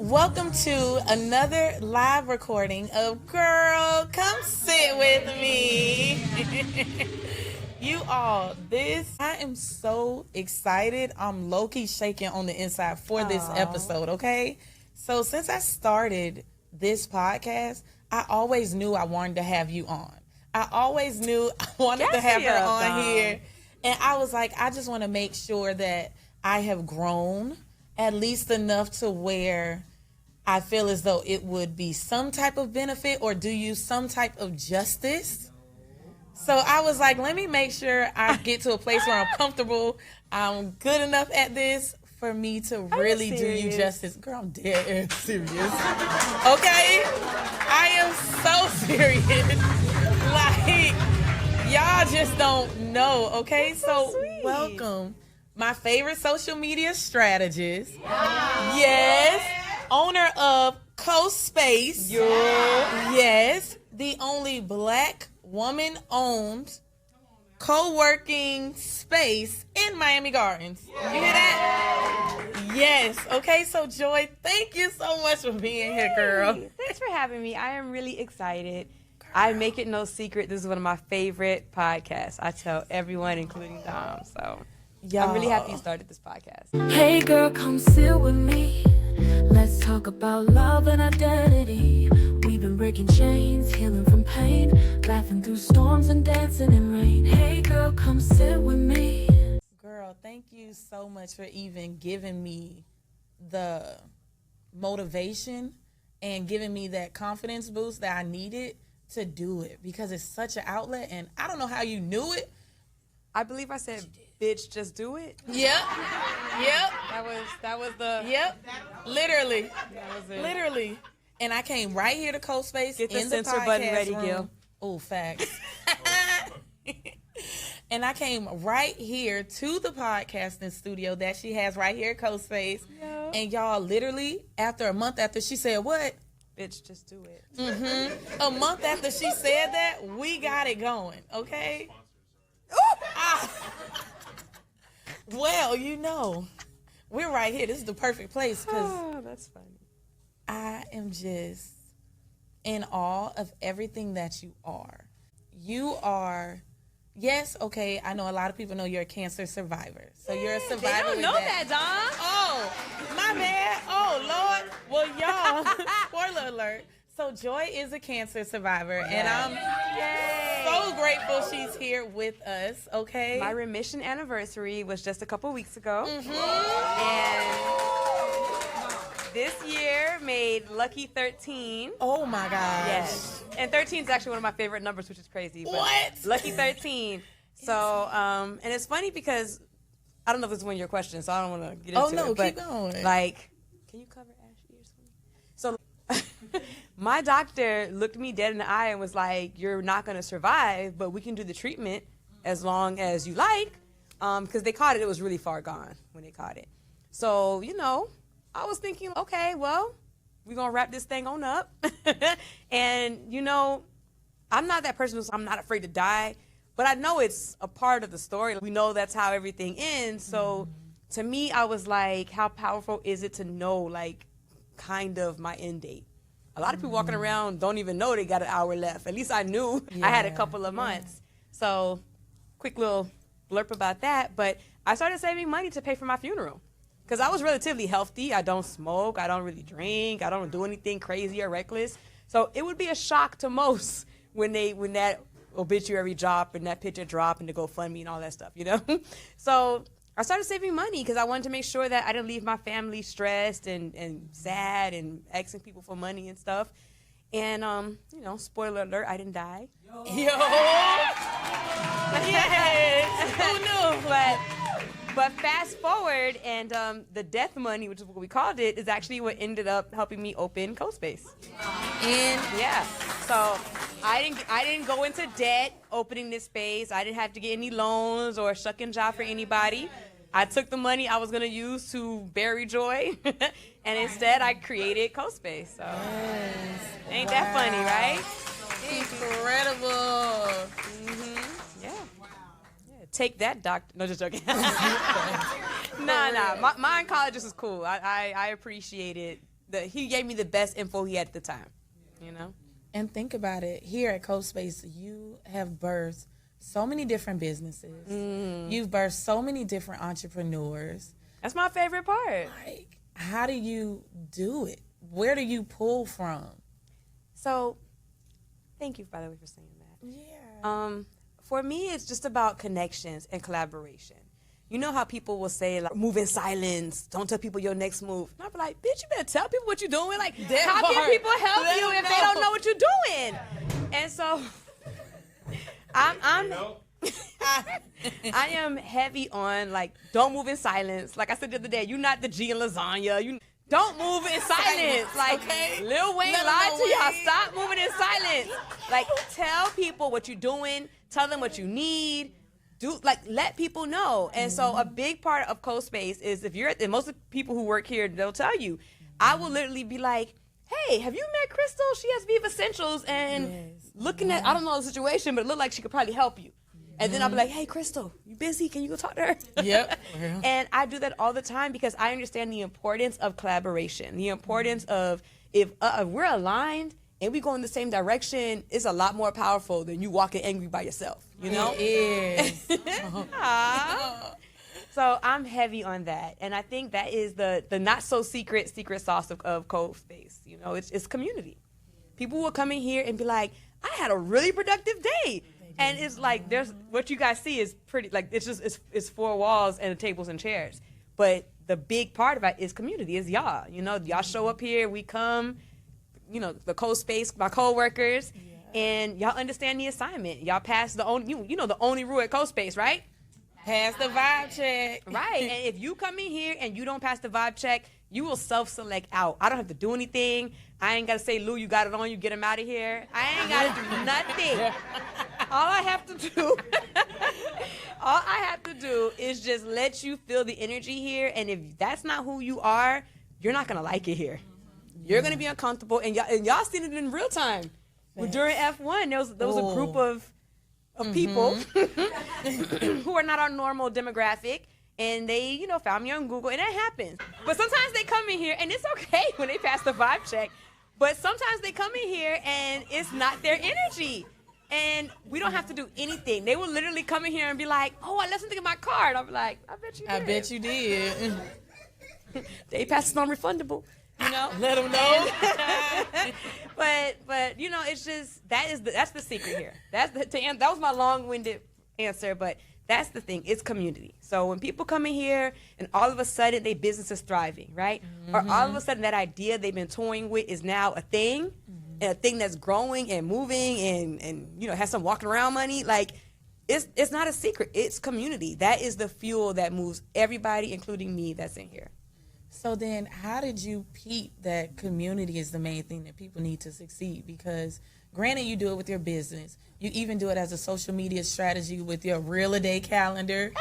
Welcome to another live recording of Girl, Come Sit With Me. You all, I am so excited. I'm low-key shaking on the inside for this episode, okay? So since I started this podcast, I always knew I wanted to have you on. I always knew I wanted to have her on here. And I was like, I just want to make sure that I have grown at least enough to where I feel as though it would be some type of benefit or do you some type of justice. So I was like, let me make sure I get to a place where I'm comfortable. I'm good enough at this for me to really do you justice. Girl, I'm dead serious. Okay? I am so serious. Like, y'all just don't know, okay? That's so sweet. Welcome. My favorite social media strategist. Yeah. Yes. Owner of CoSpace. Yeah. Yes. The only Black woman-owned co-working space in Miami Gardens. You hear that? Yes. Okay, so Joy, thank you so much for being here, girl. Thanks for having me. I am really excited. I make it no secret, this is one of my favorite podcasts. I tell everyone, including Dom. So I'm really happy you started this podcast. Hey girl, come sit with me. Let's talk about love and identity. We've been breaking chains, healing from pain, laughing through storms and dancing in rain. Hey girl, come sit with me. Girl, thank you so much for even giving me the motivation and giving me that confidence boost that I needed to do it, because it's such an outlet. And I don't know how you knew it. I believe I said, bitch, just do it. Yep. That was the... Yep. Literally. That was it. Literally. And I came right here to CoSpace. Get the in censor podcast button ready, room. Gil. Oh, facts. And I came right here to the podcasting studio that she has right here at CoSpace. Yeah. And y'all, literally, after a month after she said, what? Bitch, just do it. Mm-hmm. A month after she said that, we got it going, okay? Well, you know, we're right here. This is the perfect place because that's funny. I am just in awe of everything that you are. You are, yes, okay, I know a lot of people know you're a cancer survivor. So you're a survivor. They don't with know that, Dom. Oh, my bad. Oh, Lord. Well, y'all, spoiler alert. So Joy is a cancer survivor, and I'm so grateful she's here with us, okay? My remission anniversary was just a couple weeks ago. And this year made lucky 13. Oh, my gosh. Yes. And 13 is actually one of my favorite numbers, which is crazy. But What? Lucky 13. So, and it's funny because, I don't know if this is one of your questions, so I don't want to get into it. Oh, no, but, keep going. Like, can you cover Ash ears for me? So, my doctor looked me dead in the eye and was like, you're not going to survive, but we can do the treatment as long as you like, because they caught it. It was really far gone when they caught it. So, you know, I was thinking, okay, well, we're going to wrap this thing on up. And, you know, I'm not that person I'm not afraid to die, but I know it's a part of the story. We know that's how everything ends. So to me, I was like, how powerful is it to know, like, kind of my end date? A lot of people walking around don't even know they got an hour left. At least I knew I had a couple of months. So quick little blurb about that. But I started saving money to pay for my funeral because I was relatively healthy. I don't smoke. I don't really drink. I don't do anything crazy or reckless. So it would be a shock to most when that obituary drop and that picture drop and the GoFundMe and all that stuff, you know? So I started saving money because I wanted to make sure that I didn't leave my family stressed and sad and asking people for money and stuff. And, you know, spoiler alert, I didn't die. Yo! Yes! Who knew? But fast forward, and the death money, which is what we called it, is actually what ended up helping me open CoSpace. And yeah, so I didn't go into debt opening this space. I didn't have to get any loans or shuck and jive for anybody. I took the money I was gonna use to bury Joy, and instead I created CoSpace. So ain't that funny, right? incredible. Yeah. Take that, doctor. No, just joking. Nah. My oncologist is cool. I appreciated he gave me the best info he had at the time, you know? And think about it. Here at CoSpace, you have birthed so many different businesses. You've birthed so many different entrepreneurs. That's my favorite part. Like, how do you do it? Where do you pull from? So, thank you, by the way, for saying that. Yeah. For me, it's just about connections and collaboration. You know how people will say, like, move in silence, don't tell people your next move. And I'll be like, bitch, you better tell people what you're doing. Like, how can people help you if they don't know what you're doing? And so, I am heavy on, like, don't move in silence. Like I said the other day, you're not the G in lasagna. You don't move in silence. Like, Lil Wayne lied to y'all. Stop moving in silence. Like, tell people what you're doing. Tell them what you need. Let people know. And so a big part of CoSpace is and most of the people who work here, they'll tell you, I will literally be like, hey, have you met Crystal? She has Viva Essentials, and looking at, I don't know the situation, but it looked like she could probably help you. And then I'll be like, hey, Crystal, you busy? Can you go talk to her? Yep. And I do that all the time because I understand the importance of collaboration, the importance of if we're aligned and we go in the same direction, it's a lot more powerful than you walking angry by yourself, you know? It is. So I'm heavy on that. And I think that is the not so secret sauce of CoSpace. You know, it's community. People will come in here and be like, I had a really productive day. And it's like, what you guys see is pretty, like, it's four walls and tables and chairs. But the big part of it is community, is y'all. You know, y'all show up here, we come, you know, the CoSpace, my co-workers, and y'all understand the assignment. Y'all pass the only, you know, the only rule at CoSpace, right? Pass the vibe check. Right. And if you come in here and you don't pass the vibe check, you will self-select out. I don't have to do anything. I ain't got to say, Lou, you got it on, you get him out of here. I ain't got to do nothing. All I have to do is just let you feel the energy here. And if that's not who you are, you're not going to like it here. You're going to be uncomfortable. And y'all seen it in real time. Well, during F1, there was a group of people who are not our normal demographic. And they, you know, found me on Google, and that happens. But sometimes they come in here, and it's okay when they pass the vibe check. But sometimes they come in here, and it's not their energy. And we don't have to do anything. They will literally come in here and be like, oh, I left something in my car. And I'll be like, I bet you did. I bet you did. They pass is non-refundable, you know? Let them know. But you know, it's just, that's the secret here. That was my long-winded answer, but that's the thing. It's community. So when people come in here and all of a sudden their business is thriving, right? Or all of a sudden that idea they've been toying with is now a thing, and a thing that's growing and moving and you know, has some walking around money. Like, it's not a secret. It's community. That is the fuel that moves everybody, including me, that's in here. So then how did you peep that community is the main thing that people need to succeed? Because granted, you do it with your business. You even do it as a social media strategy with your Real a Day calendar.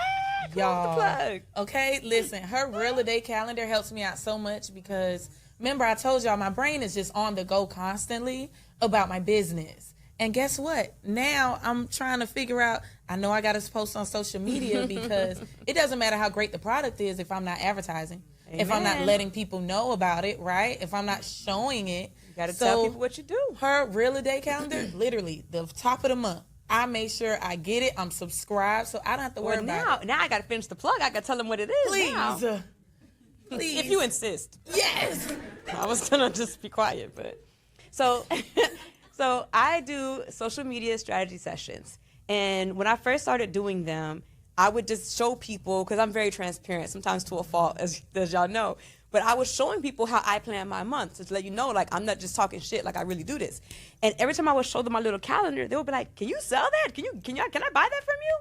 Y'all. Plug. Okay, listen, her Real a Day calendar helps me out so much because, remember, I told y'all my brain is just on the go constantly about my business. And guess what? Now I'm trying to figure out, I know I got to post on social media because it doesn't matter how great the product is if I'm not advertising. Amen. If I'm not letting people know about it, right? If I'm not showing it. You got to tell people what you do. Her Real a Day calendar, literally, the top of the month, I make sure I get it. I'm subscribed, so I don't have to worry about it. Now I got to finish the plug. I got to tell them what it is. Please. Now. Please. If you insist. Yes. I was going to just be quiet, but. So I do social media strategy sessions. And when I first started doing them, I would just show people, because I'm very transparent, sometimes to a fault, as y'all know. But I was showing people how I plan my month to let you know, like, I'm not just talking shit, like, I really do this. And every time I would show them my little calendar, they would be like, can you sell that? Can I buy that from you?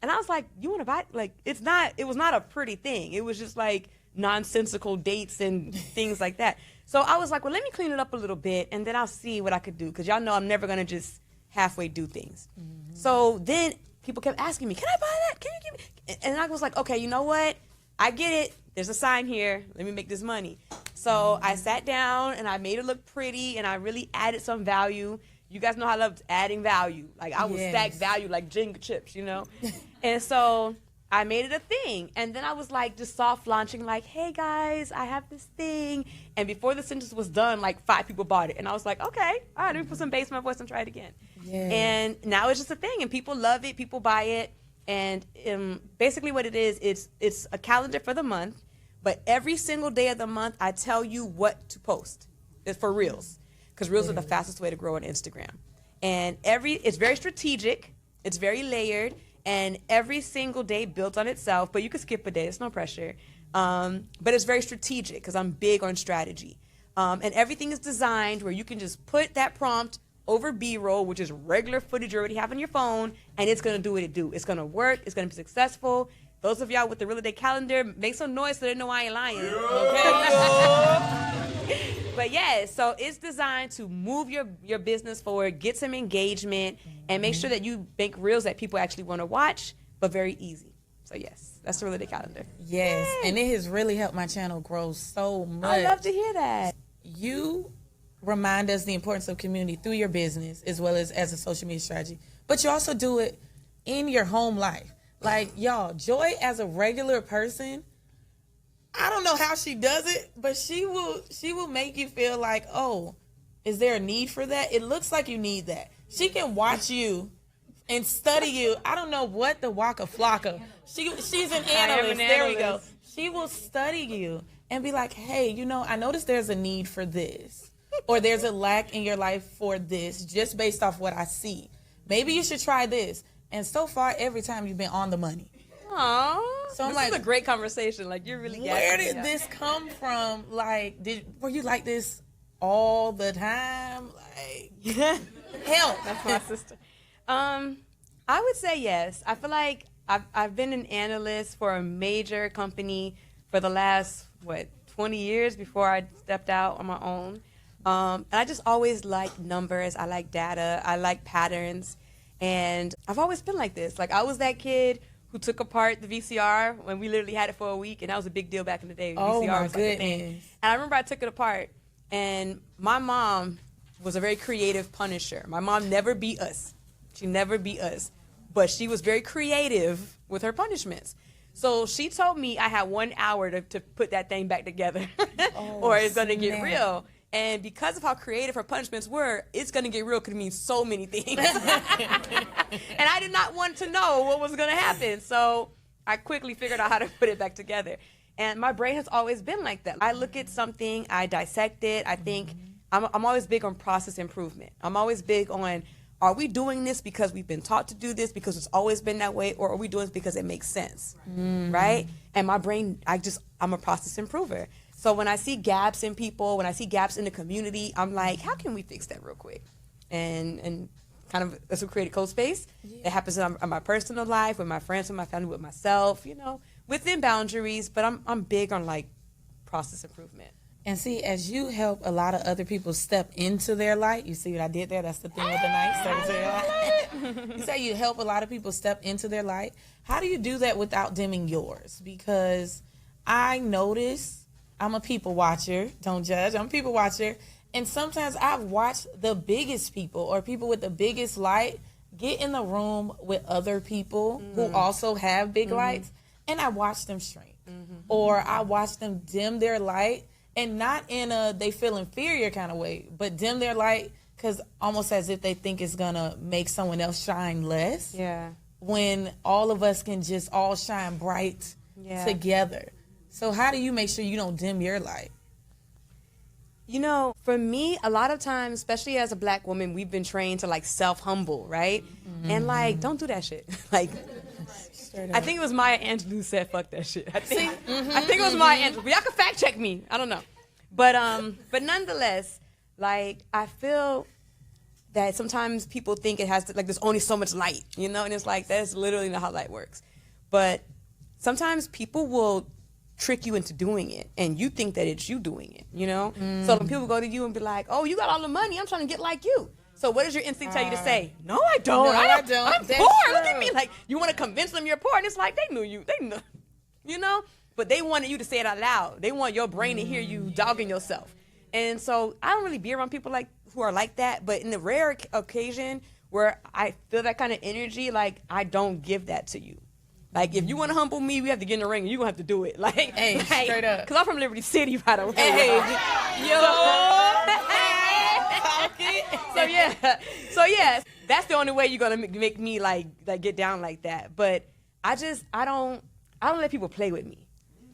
And I was like, you want to buy it? Like, it was not a pretty thing. It was just like nonsensical dates and things like that. So I was like, well, let me clean it up a little bit, and then I'll see what I could do, because y'all know I'm never going to just halfway do things. Mm-hmm. So then people kept asking me, can I buy that? Can you give me? And I was like, okay, you know what? I get it. There's a sign here. Let me make this money. So I sat down and I made it look pretty, and I really added some value. You guys know I love adding value. Like, I would stack value like Jenga chips, you know? And so I made it a thing. And then I was like just soft launching, like, hey guys, I have this thing. And before the sentence was done, like 5 people bought it. And I was like, okay, all right, let me put some bass in my voice and try it again. Yes. And now it's just a thing, and people love it, people buy it. And basically what it is, it's a calendar for the month, but every single day of the month, I tell you what to post. It's for Reels, because Reels are the fastest way to grow on Instagram. And it's very strategic, it's very layered, and every single day builds on itself, but you can skip a day, it's no pressure. But it's very strategic because I'm big on strategy. And everything is designed where you can just put that prompt over B-roll, which is regular footage you already have on your phone, and it's gonna do what it do. It's gonna work, it's gonna be successful. Those of y'all with the Real Estate Calendar, make some noise so they know I ain't lying. Okay? But yeah, so it's designed to move your business forward, get some engagement, and make sure that you make reels that people actually want to watch, but very easy. So yes, that's the Real Estate Calendar. Yes, and it has really helped my channel grow so much. I love to hear that. You remind us the importance of community through your business as well as a social media strategy, but you also do it in your home life. Like, y'all, Joy as a regular person, I don't know how she does it, but she will make you feel like, oh, is there a need for that? It looks like you need that. She can watch you and study you. I don't know what the Waka Flocka. She's an analyst. There we go. She will study you and be like, hey, I noticed there's a need for this, or there's a lack in your life for this, just based off what I see. Maybe you should try this. And so far, every time you've been on the money. Aww. So I'm this like, is a great conversation. Like, you're really where did this come from? Like, were you like this all the time? Like, help. That's my sister. I would say yes. I feel like I've been an analyst for a major company for the last 20 years before I stepped out on my own. And I just always liked numbers. I like data. I like patterns. And I've always been like this. Like, I was that kid who took apart the VCR when we literally had it for a week, and that was a big deal back in the day. Oh, VCR my was like a thing. goodness. And I remember I took it apart, and my mom was a very creative punisher. My mom never beat us. She never beat us. But she was very creative with her punishments. So she told me I had 1 hour to put that thing back together, or it's going to get real. And because of how creative her punishments were, it's going to get real could mean so many things. And I did not want to know what was going to happen. So I quickly figured out how to put it back together. And my brain has always been like that. I look at something, I dissect it. I think I'm always big on process improvement. I'm always big on, are we doing this because we've been taught to do this because it's always been that way, or are we doing this because it makes sense, right? And my brain, I'm a process improver. So when I see gaps in people, when I see gaps in the community, I'm like, how can we fix that real quick? And kind of, that's what created CoSpace. Yeah. It happens in my personal life, with my friends, with my family, with myself, within boundaries. But I'm big on, like, process improvement. And see, as you help a lot of other people step into their light, you see what I did there? That's the thing with the night. Step into their light. You say you help a lot of people step into their light. How do you do that without dimming yours? Because I notice, I'm a people watcher. Don't judge. I'm a people watcher. And sometimes I've watched the biggest people or people with the biggest light get in the room with other people who also have big lights, and I watch them shrink. Or I watch them dim their light, and not in a they feel inferior kind of way, but dim their light because almost as if they think it's going to make someone else shine less. Yeah. When all of us can just all shine bright together. So how do you make sure you don't dim your light? For me, a lot of times, especially as a Black woman, we've been trained to, like, self-humble, right? And, like, don't do that shit. Like, I think it was Maya Angelou who said, fuck that shit. I think it was Maya Angelou. But y'all can fact check me. I don't know. But nonetheless, like, I feel that sometimes people think it has to, like, there's only so much light, and it's like, that's literally not how light works. But sometimes people will trick you into doing it, and you think that it's you doing it, So when people go to you and be like, oh, you got all the money, I'm trying to get like you. So what does your instinct tell you to say? No, I don't. No, I don't. I'm That's poor. true. Look at me. Like, you want to convince them you're poor, and it's like, they knew you. They know, But they wanted you to say it out loud. They want your brain to hear you dogging yourself. And so I don't really be around people who are like that, but in the rare occasion where I feel that kind of energy, like, I don't give that to you. Like, if you want to humble me, we have to get in the ring, and you're going to have to do it. Like, Hey, straight up. Because I'm from Liberty City, by the way. Hey, yo. So yeah, that's the only way you're going to make me, like get down like that. But I don't let people play with me.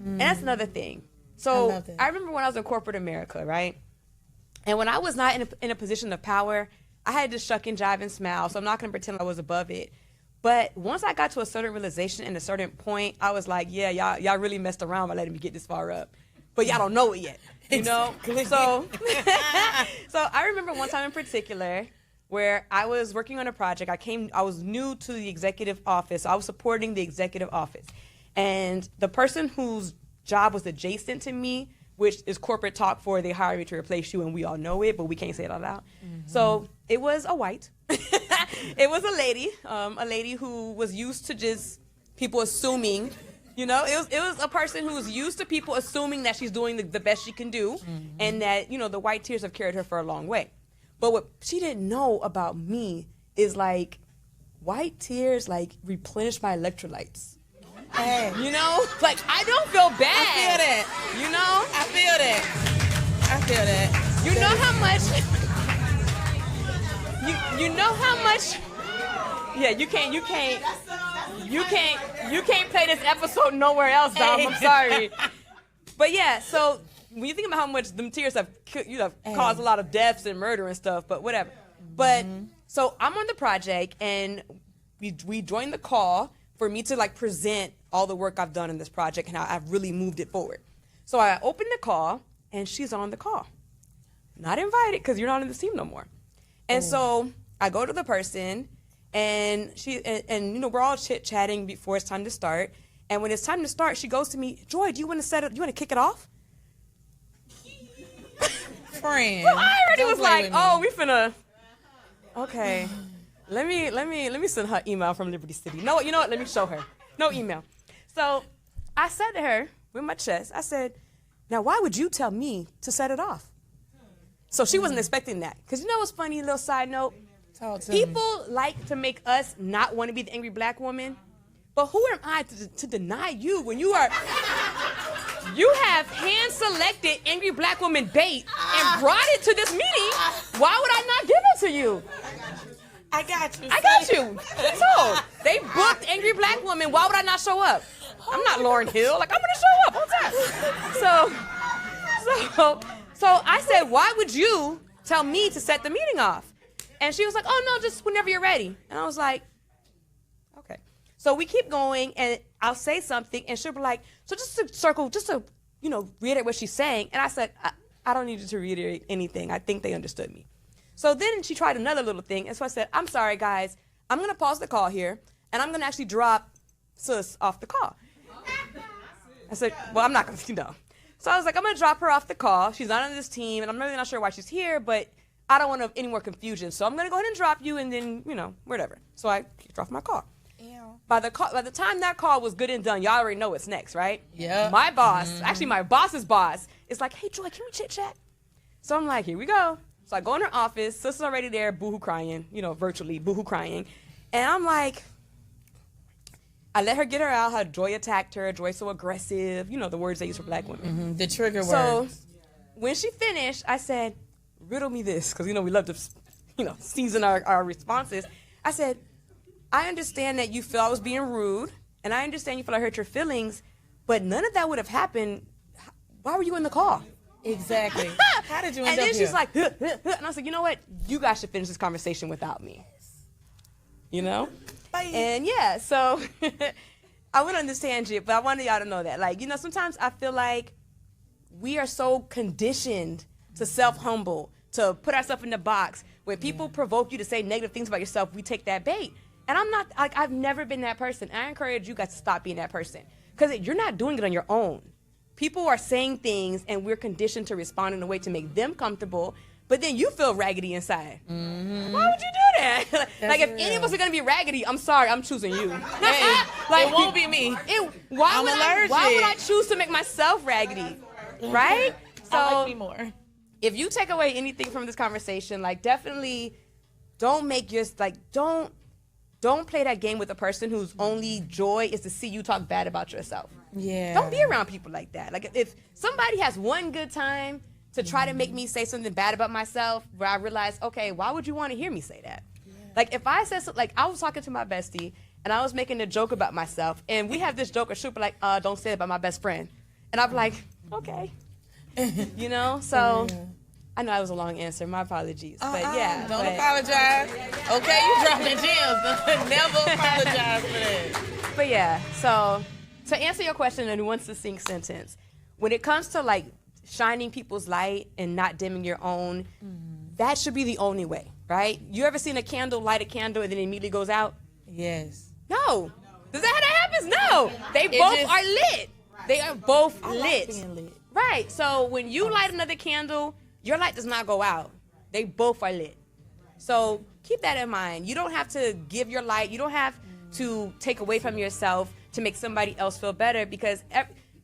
And that's another thing. So I remember when I was in corporate America, right? And when I was not in a position of power, I had to shuck and jive and smile. So I'm not going to pretend I was above it. But once I got to a certain realization and a certain point, I was like, yeah, y'all really messed around by letting me get this far up. But y'all don't know it yet, you know? So I remember one time in particular where I was working on a project. I was new to the executive office. So I was supporting the executive office. And the person whose job was adjacent to me, which is corporate talk for they hired me to replace you, and we all know it, but we can't say it out loud. So it was a white. It was a lady who was used to just people assuming, you know, it was a person who was used to people assuming that she's doing the best she can do, and that, you know, the white tears have carried her for a long way. But what she didn't know about me is, like, white tears, like, replenish my electrolytes. Hey. You know, like, I don't feel bad. I feel that. You know? I feel that. I feel that. You know how much. You know how much. Yeah, you can't play this episode nowhere else, Dom. I'm sorry. But yeah, so when you think about how much them tears have, caused a lot of deaths and murder and stuff, but whatever. But so I'm on the project, and we joined the call for me to, like, present all the work I've done in this project and how I've really moved it forward. So I opened the call, and she's on the call. Not invited, because you're not in the team no more. And so I go to the person, and and you know, we're all chit-chatting before it's time to start. And when it's time to start, she goes to me, Joy, do you want to kick it off? Friend. Well, I already was like, oh, we finna, okay. Let me send her email from Liberty City. No, you know what? Let me show her. No email. So I said to her with my chest, I said, now why would you tell me to set it off? So she wasn't expecting that. Because you know what's funny, little side note? People like to make us not want to be the angry black woman. But who am I to deny you when you have hand-selected angry black woman bait and brought it to this meeting? Why would I not give it to you? I got you. So they booked angry black woman. Why would I not show up? I'm not Lauryn Hill. Like, I'm gonna show up on time. So I said, why would you tell me to set the meeting off? And she was like, oh no, just whenever you're ready. And I was like, okay. So we keep going, and I'll say something, and she'll be like, so just to you know, reiterate what she's saying. And I said, I don't need you to reiterate anything. I think they understood me. So then she tried another little thing, and so I said, I'm sorry, guys. I'm going to pause the call here, and I'm going to actually drop sis off the call. I said, well, I'm not going to, you know. So I was like, I'm going to drop her off the call. She's not on this team, and I'm really not sure why she's here, but I don't want any more confusion. So I'm going to go ahead and drop you, and then, you know, whatever. So I dropped my call. Ew. By the time that call was good and done, y'all already know what's next, right? Yeah. My boss, actually my boss's boss, is like, hey, Joy, can we chit-chat? So I'm like, here we go. So I go in her office, sister's already there, boohoo crying, you know, virtually, boohoo crying. And I'm like, I let her get her out, how Joy attacked her, Joy's so aggressive, you know, the words they use for black women. The trigger words. So when she finished, I said, riddle me this, because, you know, we love to, you know, season our responses. I said, I understand that you feel I was being rude, and I understand you feel I hurt your feelings, but none of that would have happened. Why were you in the call? Exactly. How did you end up here? And then she's like, and I was like, you know what? You guys should finish this conversation without me. You know? Bye. And yeah, so I wouldn't understand you, but I wanted y'all to know that. Like, you know, sometimes I feel like we are so conditioned to self-humble, to put ourselves in the box. When people provoke you to say negative things about yourself, we take that bait. And I'm not, like, I've never been that person. I encourage you guys to stop being that person. Because you're not doing it on your own. People are saying things, and we're conditioned to respond in a way to make them comfortable, but then you feel raggedy inside. Mm-hmm. Why would you do that? Like, if any of us are going to be raggedy, I'm sorry, I'm choosing you. Hey, like, it won't be me. Why would I choose to make myself raggedy? Right? So, I like me more. If you take away anything from this conversation, like, definitely don't make your, like, don't don't play that game with a person whose only joy is to see you talk bad about yourself. Yeah. Don't be around people like that. Like if somebody has one good time to try to make me say something bad about myself, where I realize, okay, why would you want to hear me say that? Yeah. Like if I said something, like I was talking to my bestie and I was making a joke about myself, and we have this joke or shoot, like, don't say it about my best friend, and I'm like, okay, you know. So I know that was a long answer. My apologies, but yeah, don't apologize. Okay, you dropping gems. Never apologize for that. But yeah, so to answer your question in one succinct sentence, when it comes to like shining people's light and not dimming your own, that should be the only way, right? You ever seen a candle light a candle and then it immediately goes out? Yes. No. Is that how that happens? No. They both are lit. They are both lit. Being lit. Right. So when you light another candle, your light does not go out. They both are lit. So keep that in mind. You don't have to give your light. You don't have to take away from yourself to make somebody else feel better, because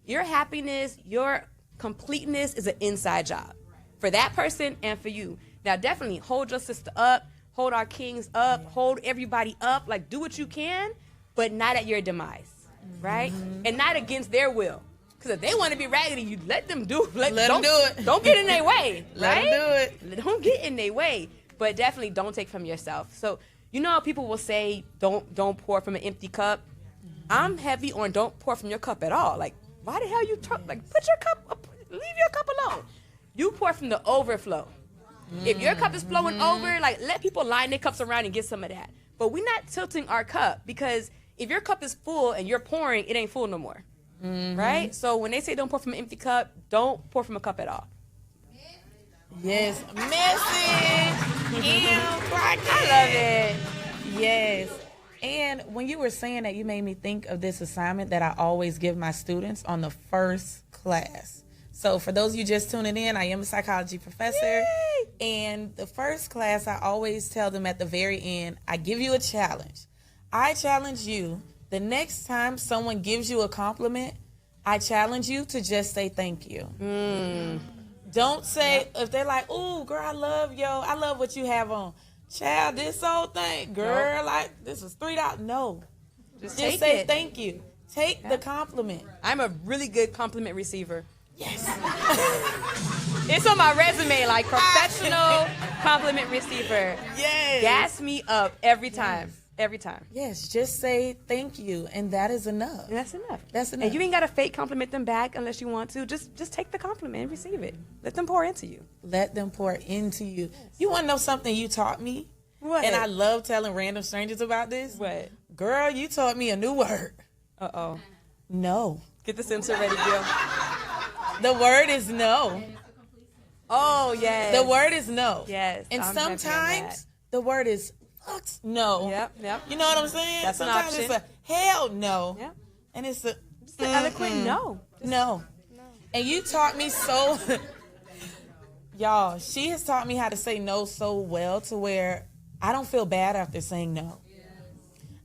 your happiness, your completeness is an inside job for that person and for you. Now, definitely hold your sister up, hold our kings up, hold everybody up. Like, do what you can, but not at your demise, right? And not against their will. Because if they want to be raggedy, you let them do it. Let them do it. Don't get in their way, Let right? them do it. Don't get in their way, but definitely don't take from yourself. So, you know how people will say, don't pour from an empty cup? I'm heavy on don't pour from your cup at all. Like, why the hell you talk? Like, put your cup, leave your cup alone. You pour from the overflow. If your cup is flowing over, like, let people line their cups around and get some of that. But we're not tilting our cup, because if your cup is full and you're pouring, it ain't full no more, right? So when they say don't pour from an empty cup, don't pour from a cup at all. Yes. Message. I love it. Yes. And when you were saying that, you made me think of this assignment that I always give my students on the first class. So for those of you just tuning in, I am a psychology professor. Yay! And the first class, I always tell them at the very end, I give you a challenge. I challenge you, the next time someone gives you a compliment, I challenge you to just say thank you. Don't say, if they're like, "Ooh, girl, I love what you have on." Child, this whole thing, girl, like, this is $3. No. Just say thank you. Take the compliment. I'm a really good compliment receiver. Yes. It's on my resume, like professional compliment receiver. Yes. Gas me up every time. Every time. Yes, just say thank you, and that is enough. That's enough. That's enough. And you ain't got to fake compliment them back unless you want to. Just take the compliment and receive it. Let them pour into you. Let them pour into you. Yes. You want to know something you taught me? What? And I love telling random strangers about this. What? Girl, you taught me a new word. Uh-oh. No. Get the censor ready, Jill. The word is no. Oh, yes. The word is no. Yes. And sometimes the word is fucks no. Yep. You know what I'm saying? That's sometimes an option. It's a hell no. Yep. And it's a just an eloquent no. No. And you taught me so y'all, she has taught me how to say no so well to where I don't feel bad after saying no.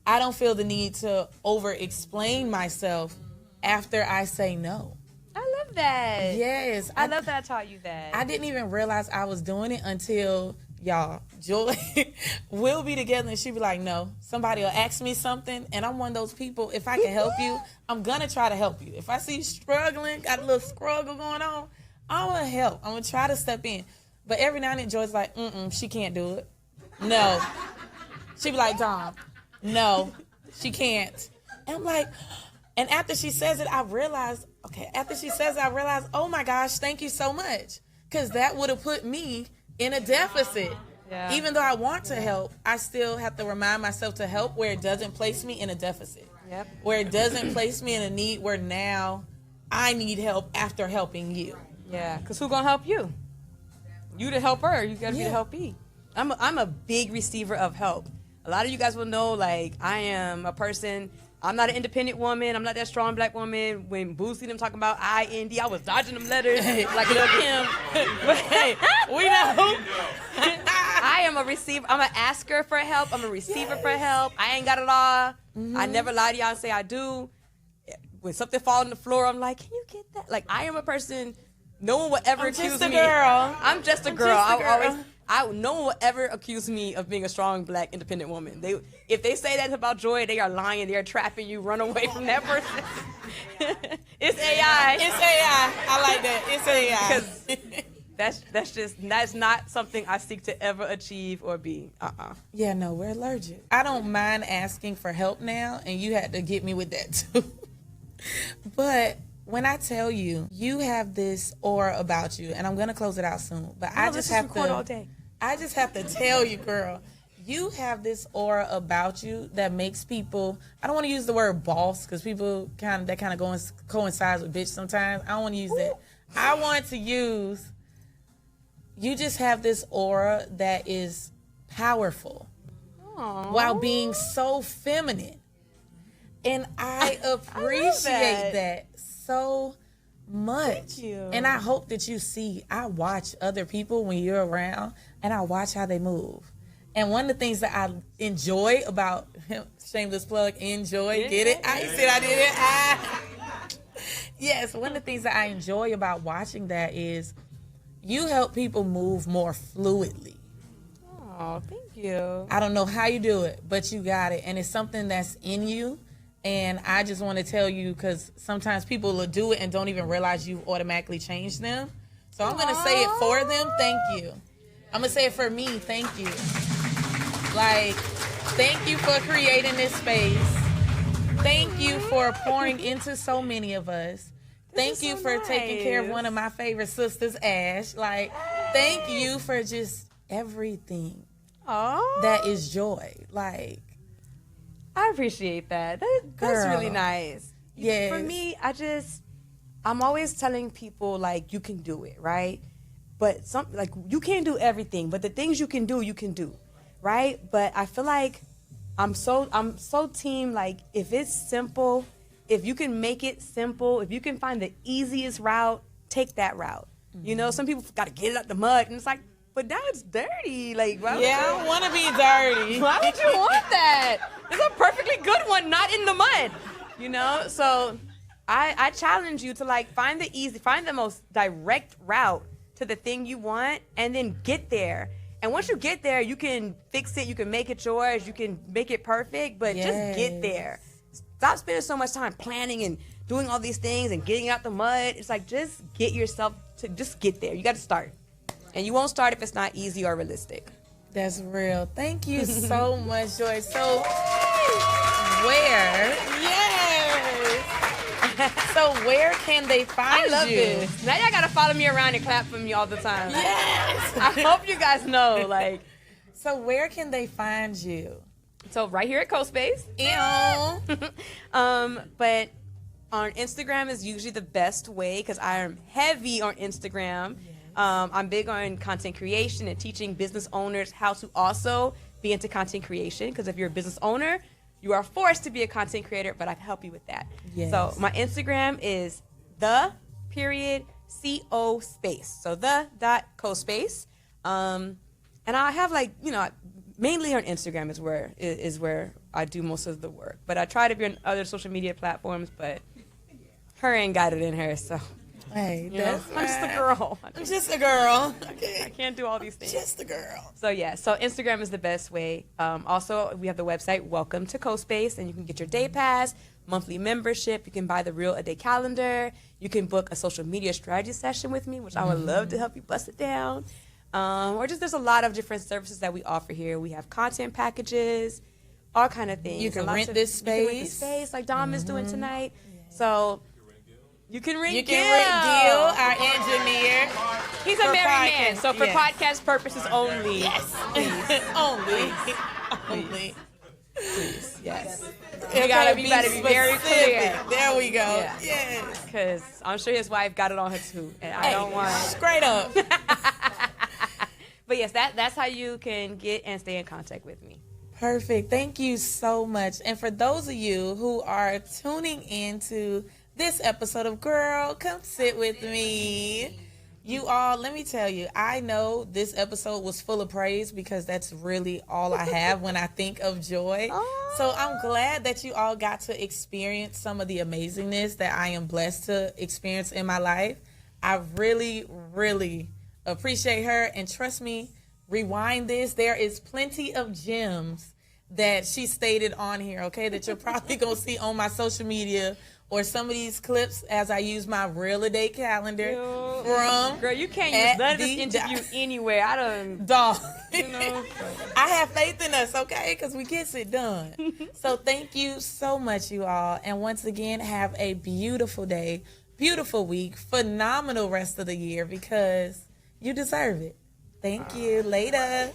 I don't feel the need to over explain myself after I say no. I love that. Yes. I love that I taught you that. I didn't even realize I was doing it until, y'all, Joy will be together and she'll be like, no. Somebody will ask me something and I'm one of those people, if I can help you, I'm going to try to help you. If I see you struggling, got a little struggle going on, I'm going to help. I'm going to try to step in. But every now and then Joy's like, she can't do it. No. She be like, Dom, no, she can't. And I'm like, and after she says it, I realized, oh my gosh, thank you so much. Because that would have put me in a deficit. Yeah. Even though I want to help, I still have to remind myself to help where it doesn't place me in a deficit. Yep. Where it doesn't place me in a need where now I need help after helping you. Yeah, because who's going to help you? You the helper, you got to be the helpee. I'm a big receiver of help. A lot of you guys will know, like, I am a person, I'm not an independent woman. I'm not that strong black woman. When Boosie them talking about IND, I was dodging them letters like Lil Kim. But hey, we know. I am a receiver. I'm an asker for help. I'm a receiver for help. I ain't got it all. I never lie to y'all and say I do. When something falls on the floor, I'm like, can you get that? Like, I am a person, no one will ever accuse me. I'm just a girl. I'm just a girl. no one will ever accuse me of being a strong Black independent woman. If they say that about Joy, they are lying. They are trapping you. Run away from that person. It's AI. It's AI. I like that. It's AI. That's not something I seek to ever achieve or be. Yeah, no, we're allergic. I don't mind asking for help now, and you had to get me with that too. But when I tell you, you have this aura about you, and I'm gonna close it out soon. But I just have record all day. I just have to tell you, girl, you have this aura about you that makes people. I don't want to use the word boss because people kind of coincides with bitch sometimes. I don't want to use that. I want to use. You just have this aura that is powerful. Aww. While being so feminine. And I appreciate that so much. Thank you. And I hope that you see, I watch other people when you're around, and I watch how they move. And one of the things that I enjoy about, shameless plug, enjoy, get it? I said I did it. Yes, one of the things that I enjoy about watching that is you help people move more fluidly. Oh, thank you. I don't know how you do it, but you got it. And it's something that's in you. And I just want to tell you, because sometimes people will do it and don't even realize you've automatically changed them. So I'm going to say it for them. Thank you. I'm going to say it for me. Thank you. Like, thank you for creating this space. Thank you for pouring into so many of us. Thank you for taking care of one of my favorite sisters, Ash. Like, thank you for just everything that is Joy. Like, I appreciate that. That's really nice. Yeah. For me, I'm always telling people, like, you can do it, right? But you can't do everything, but the things you can do, right? But I feel like I'm so team, like, if it's simple, if you can make it simple, if you can find the easiest route, take that route. Mm-hmm. You know, some people got to get it out the mud, and it's like, but that's dirty. Like, why I don't want to be dirty. Why would you want that? There's a perfectly good one, not in the mud. You know, so I challenge you to, like, find the most direct route to the thing you want, and then get there. And once you get there, you can fix it, you can make it yours, you can make it perfect, but just get there. Stop spending so much time planning and doing all these things and getting out the mud. It's like, just get yourself to just get there. You got to start. And you won't start if it's not easy or realistic. That's real. Thank you so much, Joy. So, where can they find you? I love this. Now y'all got to follow me around and clap for me all the time. Yes. I hope you guys know, like. So, where can they find you? So right here at CoSpace. But on Instagram is usually the best way because I am heavy on Instagram. Yes. I'm big on content creation and teaching business owners how to also be into content creation, because if you're a business owner, you are forced to be a content creator, but I help you with that. Yes. So my Instagram is _CoSpace. So _CoSpace. And I have, like, you know, mainly on Instagram is where I do most of the work. But I try to be on other social media platforms, but her ain't got it in her, so. Hey, I'm just a girl. I'm just a girl. Okay. I can't do all these things. Just a girl. So yeah, so Instagram is the best way. Also, we have the website, Welcome to CoSpace, and you can get your day pass, monthly membership. You can buy the Real A Day calendar. You can book a social media strategy session with me, which I would love to help you bust it down. Or just, there's a lot of different services that we offer here. We have content packages, all kind of things. You can rent this space. You can rent the space like Dom is doing tonight. Yeah. So you can rent Gil, our engineer. He's a married man, so for podcast purposes only. Yes. Only. Please, yes. You gotta be very clear. There we go. Yeah. Yes. Because I'm sure his wife got it on her too, and I don't want. Straight up. But yes, that's how you can get and stay in contact with me. Perfect. Thank you so much. And for those of you who are tuning into this episode of Girl, Come Sit With Me, you all, let me tell you, I know this episode was full of praise because that's really all I have when I think of Joy. So I'm glad that you all got to experience some of the amazingness that I am blessed to experience in my life. I really, really appreciate her, and trust me, rewind this. There is plenty of gems that she stated on here, okay, that you're probably going to see on my social media or some of these clips as I use my real day calendar from Girl, you can't use none of this interview anywhere. I don't. Dog. You know. I have faith in us, okay, because we get it done. So thank you so much, you all. And once again, have a beautiful day, beautiful week, phenomenal rest of the year because you deserve it. Thank you. Later.